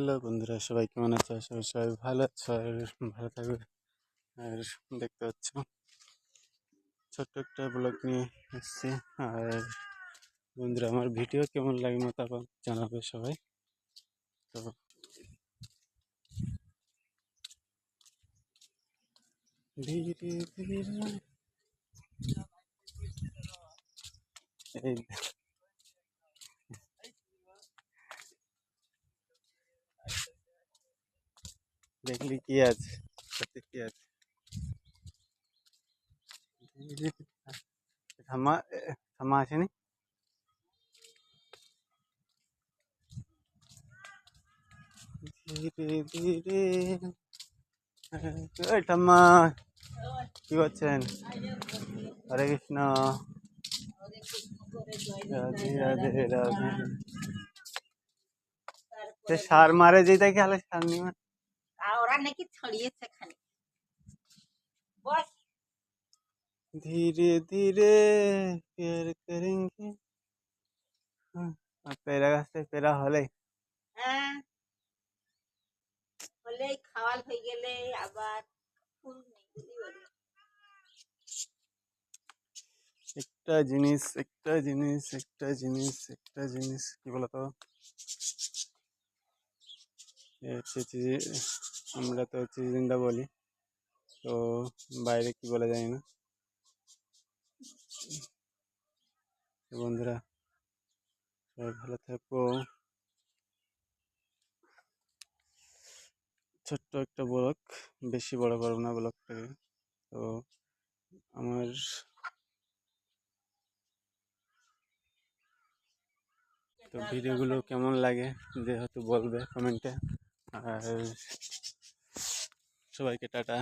Hello বন্ধুরা, সবাই কেমন আছো? আশা করি সবাই ভালো আছো আর ভালো থাকবে। আর দেখতে পাচ্ছ ছোট্ট একটা ব্লগ নিয়ে এসছি। আর বন্ধুরা, আমার ভিডিও কেমন লাগে মতামত জানাবে সবাই। তো ধীরে ধীরে এই দেখলি কি আছে, সত্যি কি আছে। ধীরে থামা থামা আসেনি। ধীরে ধীরে এই ঠাম্মা, কি করছেন? হরে কৃষ্ণ, রাধে রাধে রাধে। সে সার মারে যেটা কি হালে সার নিয়ে ওরা নাকি ছড়িয়েছে খালি বস। धीरे धीरे प्यार करेंगे। আর পেয়ারা গাছটা পেয়ারা হলে হ্যাঁ, হলেই খাওয়াল হয়ে গেলে আবার ফুল নেই যদি বলে। একটা জিনিস কি বলতো, আমরা তো চিচিন্ডা বলি, তো বাইরে কি বলে জানি না। তো বন্ধুরা, সবাই ভালো থাকো। ছোট্ট একটা ব্লগ, বেশি বড় করবো না ব্লগটাকে। তো আমার তো ভিডিওগুলো কেমন লাগে যেহেতু বলবে কমেন্টে। আর সবাইকে টাটা।